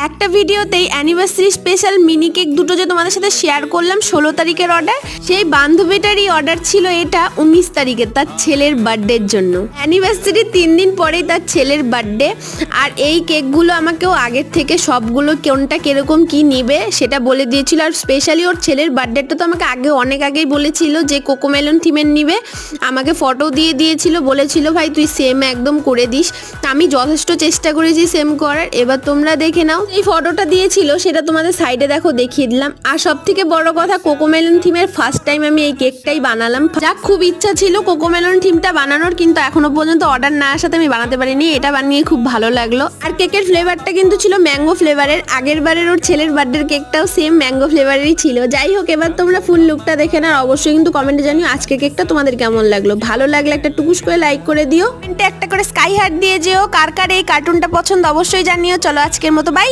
একটা ভিডিওতেই anniversary special mini cake দুটো যে তোমাদের সাথে শেয়ার করলাম 16 তারিখের অর্ডার, সেই বান্ধবীটারই অর্ডার ছিল এটা 19 তারিখে তার ছেলের বার্থডের জন্য। অ্যানিভার্সারি 3 দিন পরেই তার ছেলের বার্থডে। আর এই কেকগুলো আমাকেও আগের থেকে সবগুলো কোনটা কিরকম কি নেবে সেটা বলে দিয়েছিল। আর স্পেশালি ওর ছেলের বার্থডেটা তো আমাকে অনেক আগেই বলেছিল যে কোকোমেলন থিমের নিবে, আমাকে ফটো দিয়ে দিয়েছিল, বলেছিল ভাই তুই সেম একদম করে দিস। আমি যথেষ্ট চেষ্টা করেছি সেম করার, এবার তোমরা দেখে নাও। এই ফটোটা দিয়েছিল সেটা তোমাদের সাইডে দেখো দেখিয়ে দিলাম। আর সব থেকে বড় কথা কোকোমেলন থিমের ফার্স্ট টাইম আমি এই কেকটাই বানালাম। যাক, খুব ইচ্ছা ছিল কোকোমেলন থিমটা বানানোর, কিন্তু এখনো পর্যন্ত অর্ডার না আসাতে আমি বানাতে পারিনি। এটা বানিয়ে খুব ভালো লাগলো। আর কেকের ফ্লেভারটা কিন্তু ছিল ম্যাঙ্গো ফ্লেভারের। আগের বারের ওর ছেলের বার্থডের কেকটাও সেম ম্যাঙ্গো ফ্লেভারেরই ছিল। যাই হোক, এবার তোমরা ফুল লুকটা দেখে নাও। অবশ্যই কিন্তু কমেন্টে জানিও আজকে কেকটা তোমাদের কেমন লাগলো। ভালো লাগলে একটা টুকুস করে লাইক করে দিও, কমেন্টে একটা করে স্কাই হার্ট দিয়ে যেও। কার কার এই কার্টুনটা পছন্দ অবশ্যই জানিও। চলো আজকের মতো বাই।